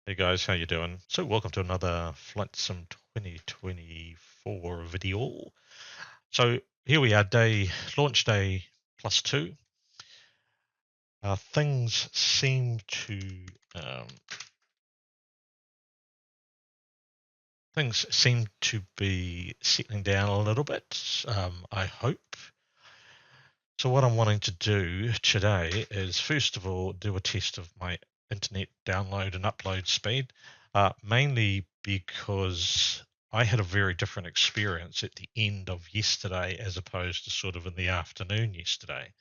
Hey guys, how you doing? So welcome to another Flight Sim 2024 video. So here we are, launch day +2. Things seem to um, be settling down a little bit. I hope. So what I'm wanting to do today is first of all do a test of my internet download and upload speed, mainly because I had a very different experience at the end of yesterday as opposed to sort of in the afternoon yesterday.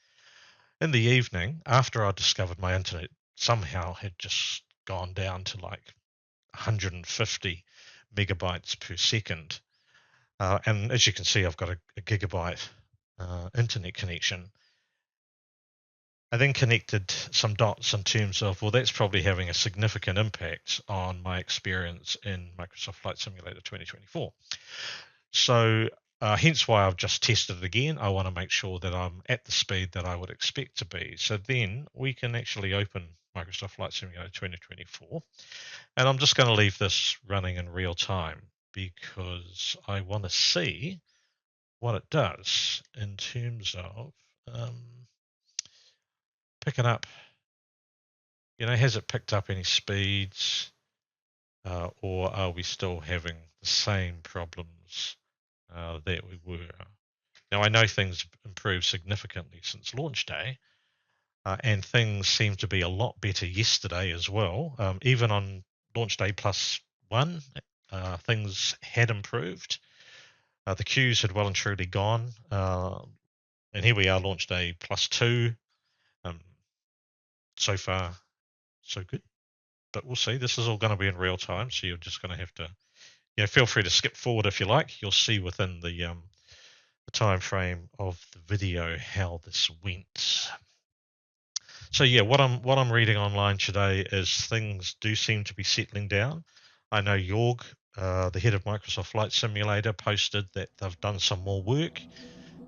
In the evening, after I discovered my internet somehow had just gone down to like 150 megabytes per second, and as you can see, I've got a gigabyte internet connection. I then connected some dots in terms of, well, that's probably having a significant impact on my experience in Microsoft Flight Simulator 2024. So, hence why I've just tested it again. I want to make sure that I'm at the speed that I would expect to be. So then we can actually open Microsoft Flight Simulator 2024. And I'm just going to leave this running in real time because I want to see what it does in terms of picking up. Has it picked up any speeds, or are we still having the same problems that we were? Now, I know things improved significantly since launch day, and things seem to be a lot better yesterday as well. Even on launch day +1, things had improved. The queues had well and truly gone, and here we are, launch day +2. So far, so good. But we'll see. This is all going to be in real time, so you're just going to have to, feel free to skip forward if you like. You'll see within the time frame of the video how this went. So yeah, what I'm reading online today is things do seem to be settling down. I know Jorg, the head of Microsoft Flight Simulator, posted that they've done some more work.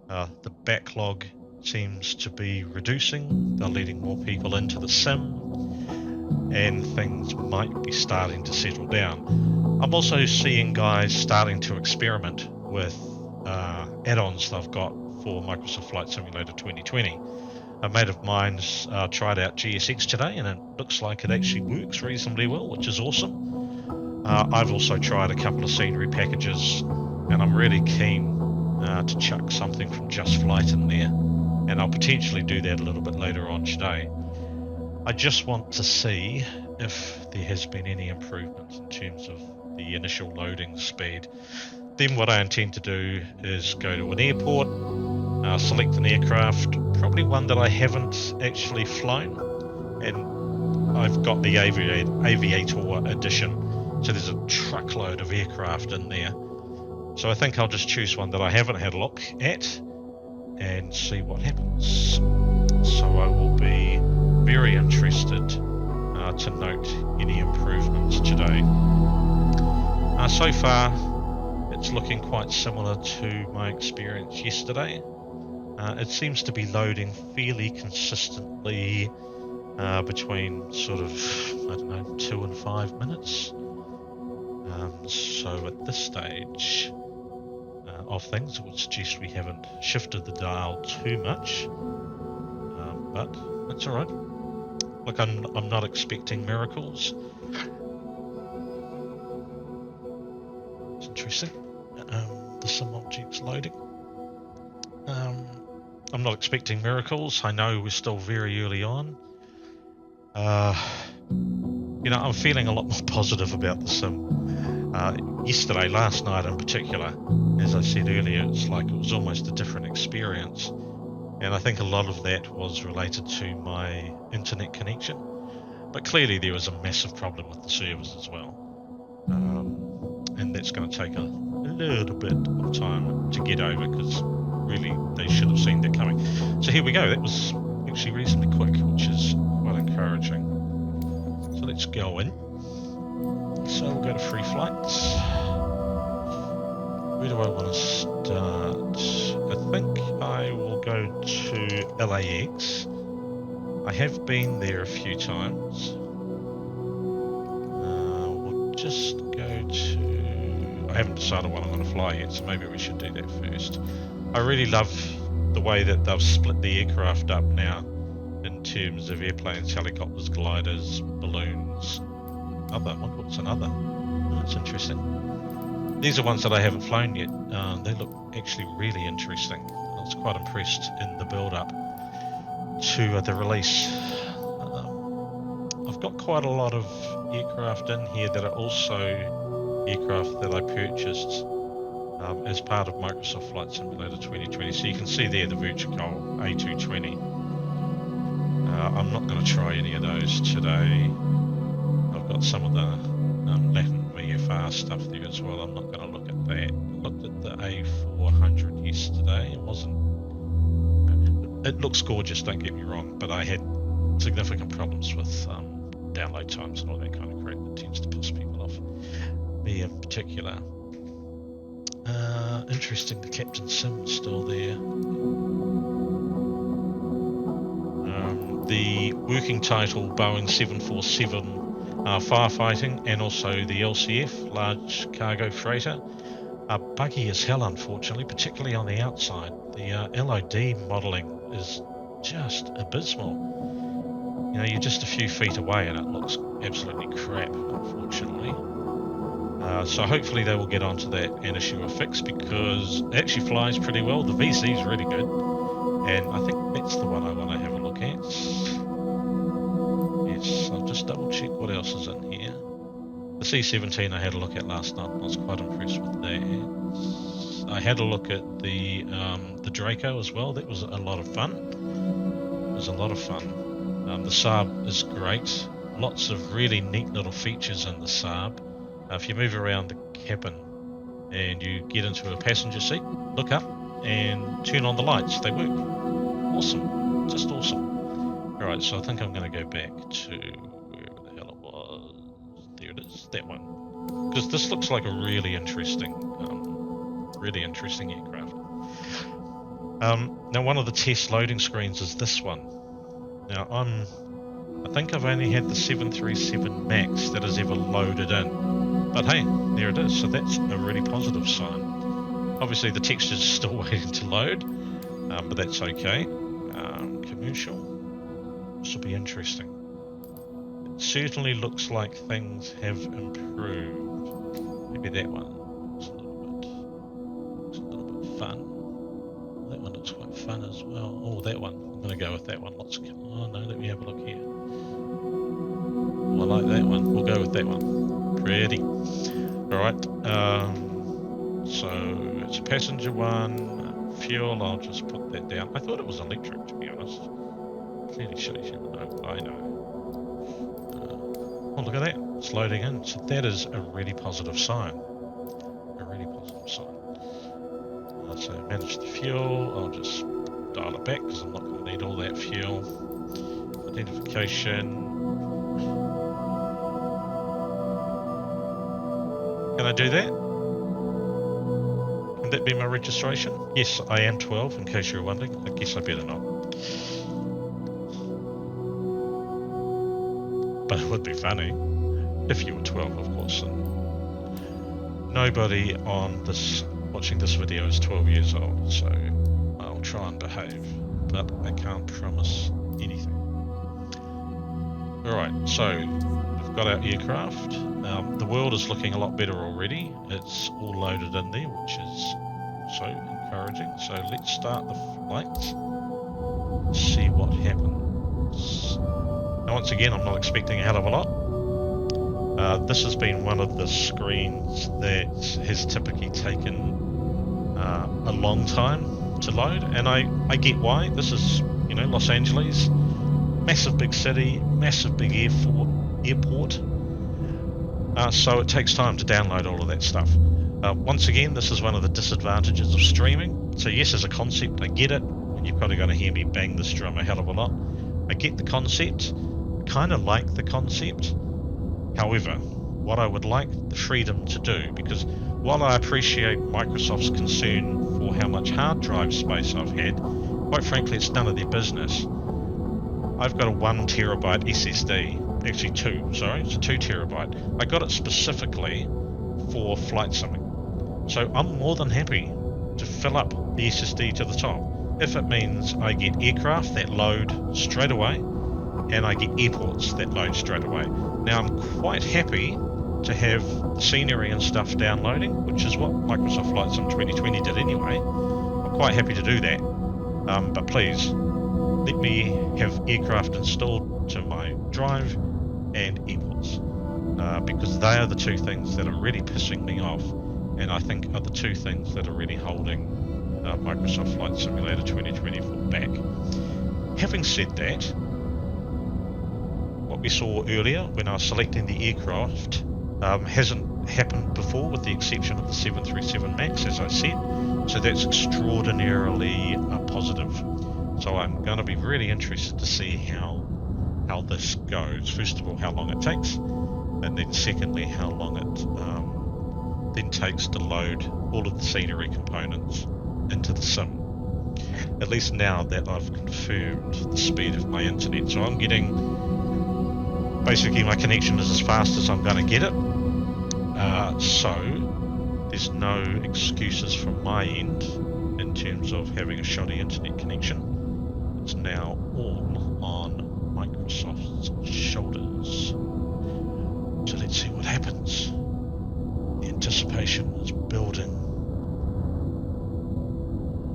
The backlog seems to be reducing. They're letting more people into the sim, and things might be starting to settle down. I'm also seeing guys starting to experiment with add-ons they've got for Microsoft Flight Simulator 2020. A mate of mine's tried out GSX today, and it looks like it actually works reasonably well, which is awesome. I've also tried a couple of scenery packages, and I'm really keen to chuck something from Just Flight in there, and I'll potentially do that a little bit later on today. I just want to see if there has been any improvement in terms of the initial loading speed. Then what I intend to do is go to an airport, select an aircraft, probably one that I haven't actually flown, and I've got the Aviator edition, so there's a truckload of aircraft in there. So I think I'll just choose one that I haven't had a look at and see what happens. So I will be very interested to note any improvements today. So far, it's looking quite similar to my experience yesterday. It seems to be loading fairly consistently between sort of, 2 and 5 minutes. So at this stage of things, it would suggest we haven't shifted the dial too much, but that's all right. Look, I'm not expecting miracles. It's interesting. The sim object's loading. I'm not expecting miracles. I know we're still very early on. I'm feeling a lot more positive about the sim. Yesterday, last night in particular, as I said earlier, it's like it was almost a different experience. And I think a lot of that was related to my internet connection. But clearly there was a massive problem with the servers as well. And that's going to take a little bit of time to get over because really they should have seen that coming. So here we go. That was actually reasonably quick, which is quite encouraging. So let's go in. So we'll go to free flights. Where do I want to start? I think I will go to LAX. I have been there a few times. just go to... I haven't decided what I'm going to fly yet, so maybe we should do that first. I really love the way that they've split the aircraft up now in terms of airplanes, helicopters, gliders, balloons. I wonder what's another. Oh, that's interesting. These are ones that I haven't flown yet. They look actually really interesting. I was quite impressed in the build-up to the release. I've got quite a lot of aircraft in here that are also aircraft that I purchased as part of Microsoft Flight Simulator 2020. So you can see there the Virtual A220. I'm not going to try any of those today. I've got some of the Latin VFR stuff there as well. I'm not going to look at that. I looked at the A400 yesterday. It looks gorgeous, don't get me wrong, but I had significant problems with download times and all that kind of crap that tends to piss people off. Me in particular. Interesting, the Captain Sim's still there. The working title, Boeing 747 firefighting, and also the LCF, large cargo freighter, are buggy as hell, unfortunately, particularly on the outside. The LOD modelling is just abysmal. You know, you're just a few feet away and it looks absolutely crap, unfortunately. So hopefully they will get onto that and issue a fix, because it actually flies pretty well. The VC is really good, and I think that's the one I want to have a look at. Yes, I'll just double check what else is in here. The C-17 I had a look at last night. I was quite impressed with that. I had a look at the Draco as well. That was a lot of fun. It was a lot of fun. The Saab is great. Lots of really neat little features in the Saab. If you move around the cabin and you get into a passenger seat, look up and turn on the lights. They work. Awesome. Just awesome. Alright, so I think I'm going to go back to wherever the hell it was. There it is. That one. Because this looks like a really interesting aircraft. Now, one of the test loading screens is this one. Now, I think I've only had the 737 MAX that has ever loaded in. But hey, there it is. So that's a really positive sign. Obviously, the texture's still waiting to load, but that's okay. Commercial. This will be interesting. It certainly looks like things have improved. Maybe that one. It's a little bit fun. That one looks quite fun as well. Oh, that one. I'm going to go with that one. Oh no, let me have a look here. Oh, I like that one. We'll go with that one. Pretty. Alright. So it's a passenger one. Fuel, I'll just put that down. I thought it was electric, to be honest. Clearly shows you. No, I know. Oh, look at that. It's loading in. So that is a really positive sign. A really positive sign. So manage the fuel. I'll just dial it back because I'm not going to need all that fuel. Identification. Can I do that? Can that be my registration? Yes, I am 12, in case you're wondering. I guess I better not. But it would be funny if you were 12, of course. And nobody on this watching this video is 12 years old, so I'll try and behave, but I can't promise anything. Alright, so we've got our aircraft. The world is looking a lot better already. It's all loaded in there, which is so encouraging. So let's start the flights. See what happens. Now, once again, I'm not expecting a hell of a lot. This has been one of the screens that has typically taken a long time to load, and I get why. This is, you know, Los Angeles, massive big city, massive big airport. So it takes time to download all of that stuff. Once again, this is one of the disadvantages of streaming. So yes, as a concept, I get it. And you're probably going to hear me bang this drum a hell of a lot. I get the concept. I kind of like the concept. However, what I would like the freedom to do, because while I appreciate Microsoft's concern for how much hard drive space I've had, quite frankly, it's none of their business. I've got a 1 terabyte SSD actually 2, sorry, it's a 2 terabyte. I got it specifically for flight simming. So I'm more than happy to fill up the SSD to the top if it means I get aircraft that load straight away and I get airports that load straight away. Now I'm quite happy to have the scenery and stuff downloading, which is what Microsoft Flight Sim 2020 did anyway. I'm quite happy to do that, but please let me have aircraft installed to my drive and airports, because they are the 2 things that are really pissing me off, and I think are the 2 things that are really holding Microsoft Flight Simulator 2024 back. Having said that, what we saw earlier when I was selecting the aircraft hasn't happened before, with the exception of the 737 MAX, as I said, so that's extraordinarily positive. So I'm going to be really interested to see how this goes. First of all, how long it takes, and then secondly, how long it then takes to load all of the scenery components into the sim. At least now that I've confirmed the speed of my internet. So I'm getting, basically my connection is as fast as I'm going to get it. So there's no excuses from my end in terms of having a shoddy internet connection. It's now all on Microsoft's shoulders. So let's see what happens. The anticipation is building.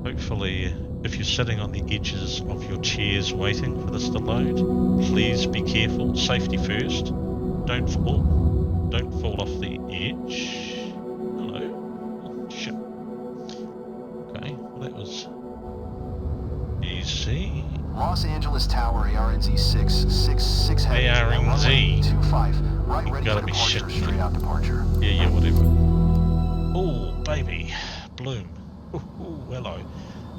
Hopefully, if you're sitting on the edges of your chairs waiting for this to load, please be careful. Safety first. Don't fall. Don't fall off the edge. Hello. Oh, shit. Okay, well that was easy. Los Angeles Tower, ARNZ 666 heading ARNZ. 25, right You ready gotta for be departure, shitting me. straight out departure. Yeah, whatever. Oh, baby. Bloom. Ooh, hello.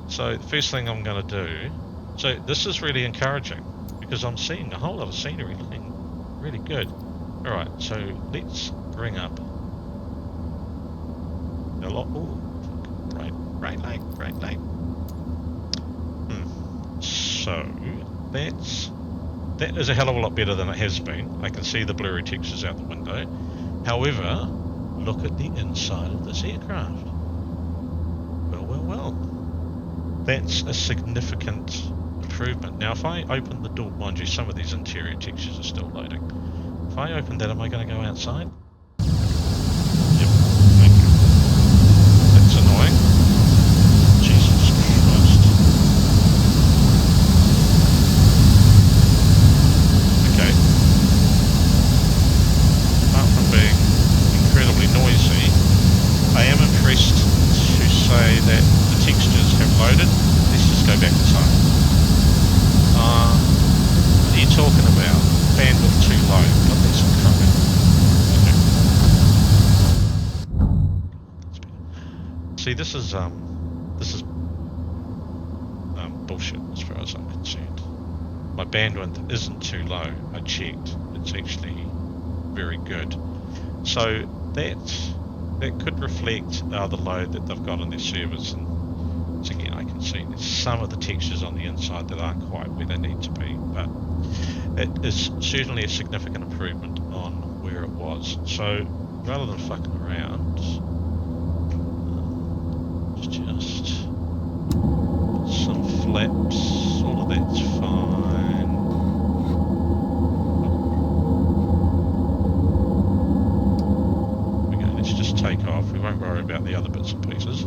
So the first thing I'm going to do, so this is really encouraging because I'm seeing a whole lot of scenery looking really good. Alright, so let's bring up a lot. Oh, bright light. So that is a hell of a lot better than it has been. I can see the blurry textures out the window. However, look at the inside of this aircraft. Well. That's a significant improvement. Now, if I open the door, mind you, some of these interior textures are still loading. If I open that, am I going to go outside? Yep. Thank you. That's annoying. Jesus Christ. Okay. Apart from being incredibly noisy, I am impressed to say that the textures have loaded. Let's just go back to time. What are you talking about? Bandwidth too low. Got this crumbing. See, this is bullshit as far as I'm concerned. My bandwidth isn't too low. I checked. It's actually very good. So that could reflect the load that they've got on their servers, and once again I can see there's some of the textures on the inside that aren't quite where they need to be, but it is certainly a significant improvement on where it was. So rather than fucking around, just some flaps, all of that's fine. Let's just take off. We won't worry about the other bits and pieces.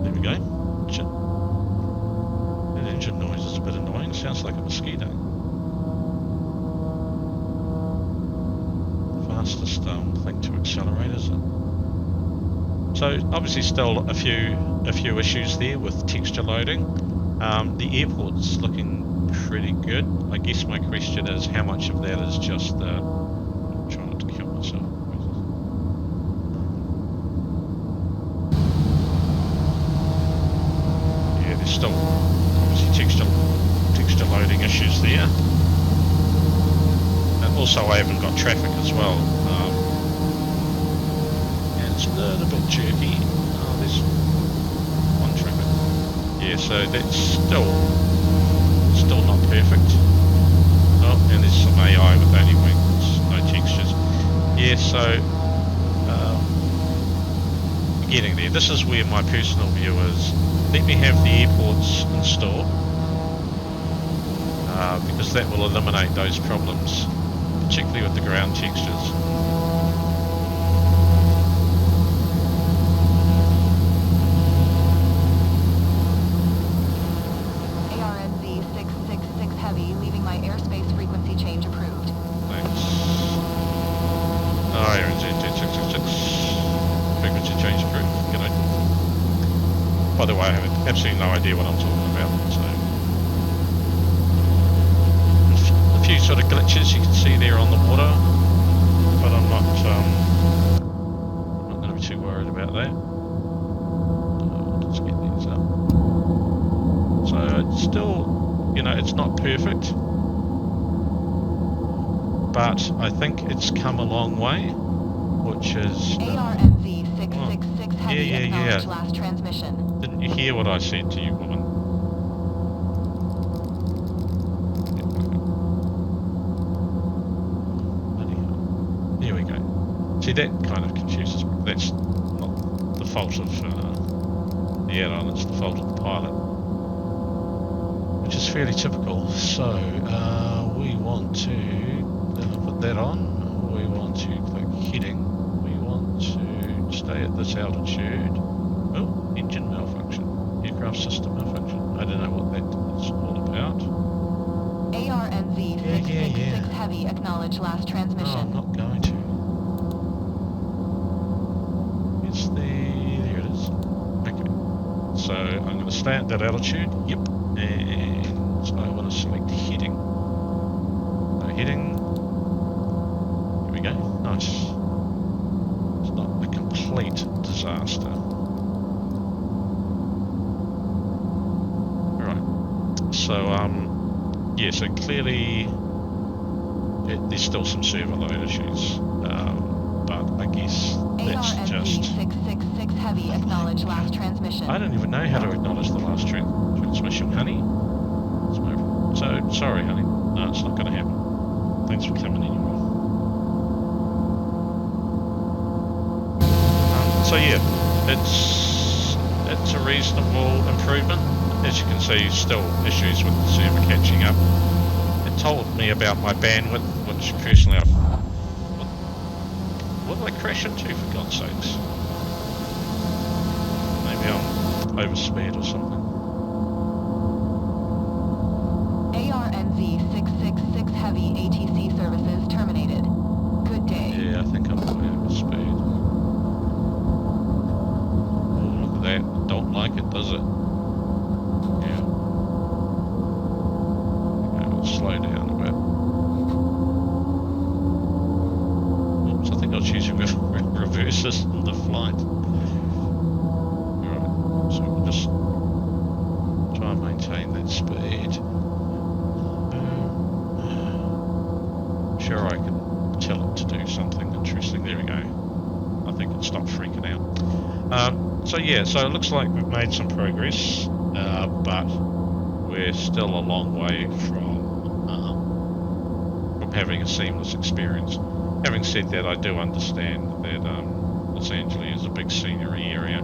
There we go. Shit. That engine noise is a bit annoying. Sounds like a mosquito. Fastest thing to accelerate, is it? So obviously still a few issues there with texture loading. The airport's looking pretty good. I guess my question is how much of that is just the... I'm trying not to kill myself. Yeah, there's still obviously texture loading issues there. And also I haven't got traffic as well. And it's a little bit jerky. Oh, there's one traffic. Yeah, so that's still not perfect. Oh, and there's some AI with only wings, no textures. Yeah, so getting there. This is where my personal view is. Let me have the airports installed, because that will eliminate those problems, particularly with the ground textures. ARNZ666 Heavy, leaving my airspace frequency change approved. Thanks. Oh, ARNZ666. Frequency change approved. G'day. By the way, I have absolutely no idea what I'm talking about, so. A few sort of glitches you can see there on the water, but I'm not going to be too worried about that. Let's get these up. So it's still, it's not perfect, but I think it's come a long way, which is... ARNZ666 Heavy, acknowledge last transmission. Didn't you hear what I said to you, woman? There we go. See, that kind of confuses me. That's not the fault of the airline, it's the fault of the pilot, which is fairly typical. So we want to put that on. We want to click heading. We want to stay at this altitude. Oh, engine malfunction. Aircraft system malfunction. I don't know what that is all about. ARNZ666 Heavy, acknowledge last transmission. No, I'm not going to. It's there it is. Okay. So I'm going to stay at that altitude. Yep. And so I want to select heading. No heading. Here we go. Nice. It's not a complete disaster. Alright. So, yeah, so clearly there's still some server load issues. But I guess that's just... ARNZ666 Heavy, acknowledge last transmission. I don't even know how to acknowledge the last transmission, honey. So, sorry, honey. No, it's not going to happen. Thanks for coming anyway. So yeah, it's a reasonable improvement. As you can see, still issues with the server catching up. It told me about my bandwidth, which personally what did I crash into, for God's sakes? Maybe I'm overspeed or something. ARNZ666 Heavy, ATC services terminated. Good day. Yeah, I think I'm way overspeed. Oh, look at that. Don't like it, does it? Yeah. Okay, we'll slow down a bit. Oops, I think I was using reverses in the flight. Alright, so we'll just try and maintain that speed. Sure, I can tell it to do something interesting. There we go. I think it stopped freaking out. So yeah, so it looks like we've made some progress, but we're still a long way from having a seamless experience. Having said that, I do understand that Los Angeles is a big scenery area,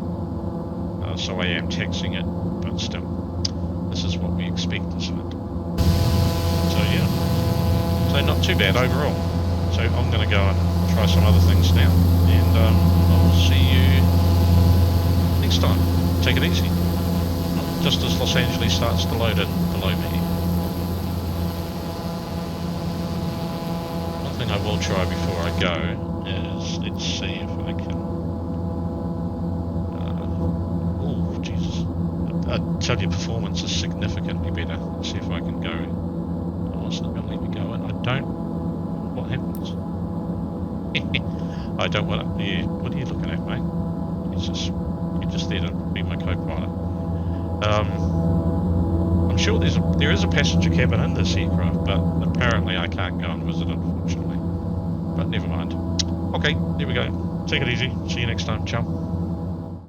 so I am taxing it, but still, this is what we expect, isn't it? So yeah. So not too bad overall. So I'm going to go and try some other things now, and I'll see you next time. Take it easy. Just as Los Angeles starts to load in below me. One thing I will try before I go is, let's see if I can... oh, Jesus. I tell you, performance is significantly better. Let's see if I can go... Oh, it's not going to let me go in. I don't... What happens? I don't want to... Yeah, what are you looking at, mate? You're just there to be my co-pilot. I'm sure there is a passenger cabin in this aircraft, but apparently I can't go and visit, unfortunately. But never mind. Okay, there we go. Take it easy. See you next time. Ciao.